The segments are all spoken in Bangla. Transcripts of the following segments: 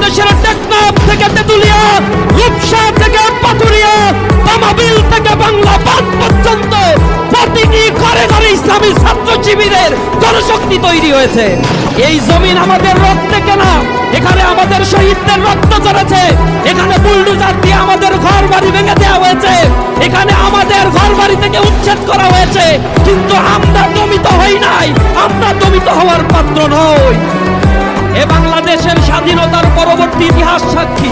বাংলাদেশের টেকনাফ থেকে তেতুলিয়া, রূপসা থেকে পাথুরিয়া, তামাবিল থেকে বাংলা বাঁধ পর্যন্ত প্রতিটি ঘরে ঘরে ইসলামী ছাত্র শিবিরের জনশক্তি তৈরি হয়েছে। এই জমিন আমাদের রক্তে কেনা, এখানে আমাদের শহীদদের রক্ত ঝরেছে, এখানে বুলডোজার দিয়ে আমাদের ঘর বাড়ি ভেঙে দেওয়া হয়েছে, এখানে আমাদের ঘর বাড়ি থেকে উচ্ছেদ করা হয়েছে, কিন্তু আমরা দমিত হই নাই, আমরা দমিত হওয়ার পাত্র নই। এ বাংলাদেশের স্বাধীনতার পরবর্তী ইতিহাস সাক্ষী।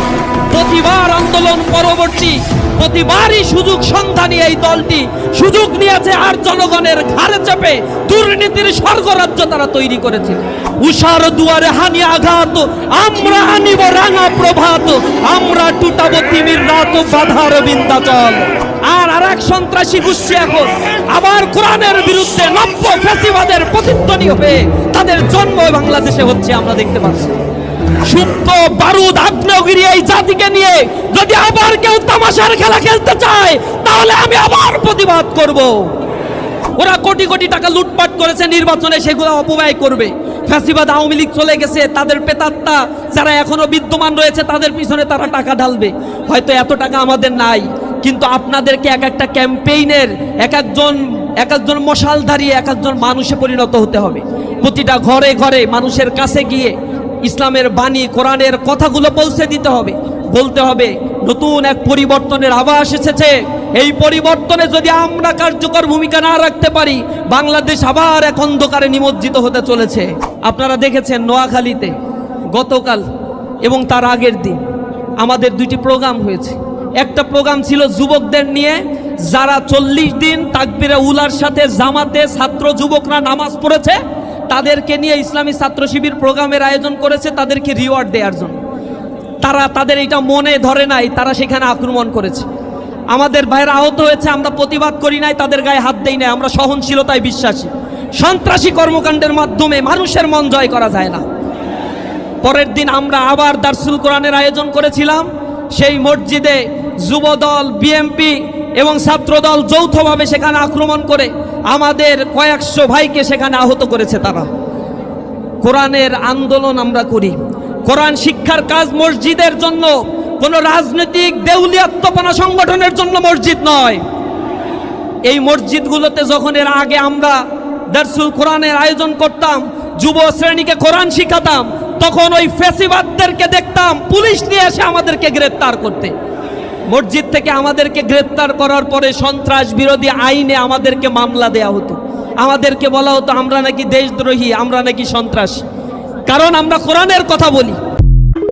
প্রতিবার আন্দোলন পরবর্তী প্রতিবারই সুযোগ সন্ধানী এই দলটি সুযোগ নিয়েছে আর জনগণের ঘাড়ে চেপে দুর্নীতির স্বর্গরাজ্য তারা তৈরি করেছে। উষার দুয়ারে হানি আঘাত, আমরা আনিব রাঙা প্রভাত, আমরা টুটাবো তিমির রাত বাধার বিন্ধ্যাচল। আর এক সন্ত্রাসী গোষ্ঠী এখন আবার কোরআনের বিরুদ্ধে নব্য ফ্যাসিবাদের প্রতিধ্বনি হয়ে তাদের জন্ম বাংলাদেশে হচ্ছে, আমরা দেখতে পাচ্ছি। সুপ্ত বারুদ আগ্নেয়গিরি এই জাতিকে নিয়ে যদি আবার কেউ তামাশার খেলা খেলতে চায় তাহলে আমি আবার প্রতিবাদ করব। ওরা কোটি কোটি টাকা লুটপাট করেছে নির্বাচনে, সেগুলো অপব্যয় করবে। ফ্যাসিবাদ আওয়ামী লীগ চলে গেছে, তাদের পেতাত্তা যারা এখনো বিদ্যমান রয়েছে তাদের পিছনে তারা টাকা ঢালবে। হয়তো এত টাকা আমাদের নাই, কিন্তু আপনাদেরকে এক একটা ক্যাম্পেইনের এক একজন মশালধারী এক একজন মানুষে পরিণত হতে হবে। প্রতিটা ঘরে ঘরে মানুষের কাছে গিয়ে ইসলামের বাণী কোরআনের কথাগুলো পৌঁছে দিতে হবে, বলতে হবে নতুন এক পরিবর্তনের আভাস এসেছে। এই পরিবর্তনে যদি আমরা কার্যকর ভূমিকা না রাখতে পারি, বাংলাদেশ আবার এক অন্ধকারে নিমজ্জিত হতে চলেছে। আপনারা দেখেছেন নোয়াখালীতে গতকাল এবং তার আগের দিন আমাদের দুইটি প্রোগ্রাম হয়েছে। একটা প্রোগ্রাম ছিল যুবকদের নিয়ে, যারা 40 দিন তাকবীরে উলার সাথে জামাতে ছাত্র যুবকরা নামাজ পড়েছে তাদেরকে নিয়ে ইসলামী ছাত্র শিবির প্রোগ্রামের আয়োজন করেছে তাদেরকে রিওয়ার্ড দেওয়ার জন্য। তাদের এটা মনে ধরে নাই, তারা সেখানে আক্রমণ করেছে। আমাদের ভাইরা আহত হয়েছে, আমরা প্রতিবাদ করি নাই, তাদের গায়ে হাত দেই নাই, আমরা সহনশীলতায় বিশ্বাসী। সন্ত্রাসী কর্মকাণ্ডের মাধ্যমে মানুষের মন জয় করা যায় না। পরের দিন আমরা আবার দারসুল কোরআনের আয়োজন করেছিলাম। সেই মসজিদে যুবদল, বিএমপি এবং ছাত্রদল যৌথভাবে সেখানে আক্রমণ করে আমাদের কয়েকশো ভাইকে সেখানে আহত করেছে। তারা কোরআনের আন্দোলন আমরা করি, কোরআন শিক্ষার কাজ মসজিদের জন্য, কোনো রাজনৈতিক দেউলিয়াত্মপনা সংগঠনের জন্য মসজিদ নয়। এই মসজিদগুলোতে যখন এর আগে আমরা দারসুল কোরআনের আয়োজন করতাম, যুব শ্রেণীকে কোরআন শিখাতাম, তখন ওই ফ্যাসিবাদদেরকে দেখতাম পুলিশ নিয়ে এসে আমাদেরকে গ্রেপ্তার করতে। মসজিদ থেকে আমাদেরকে গ্রেপ্তার করার পরে সন্ত্রাস বিরোধী আইনে আমাদেরকে মামলা দেয়া হতো, আমাদেরকে বলা হতো আমরা নাকি দেশদ্রোহী, আমরা নাকি সন্ত্রাসী, কারণ আমরা কোরআনের কথা বলি।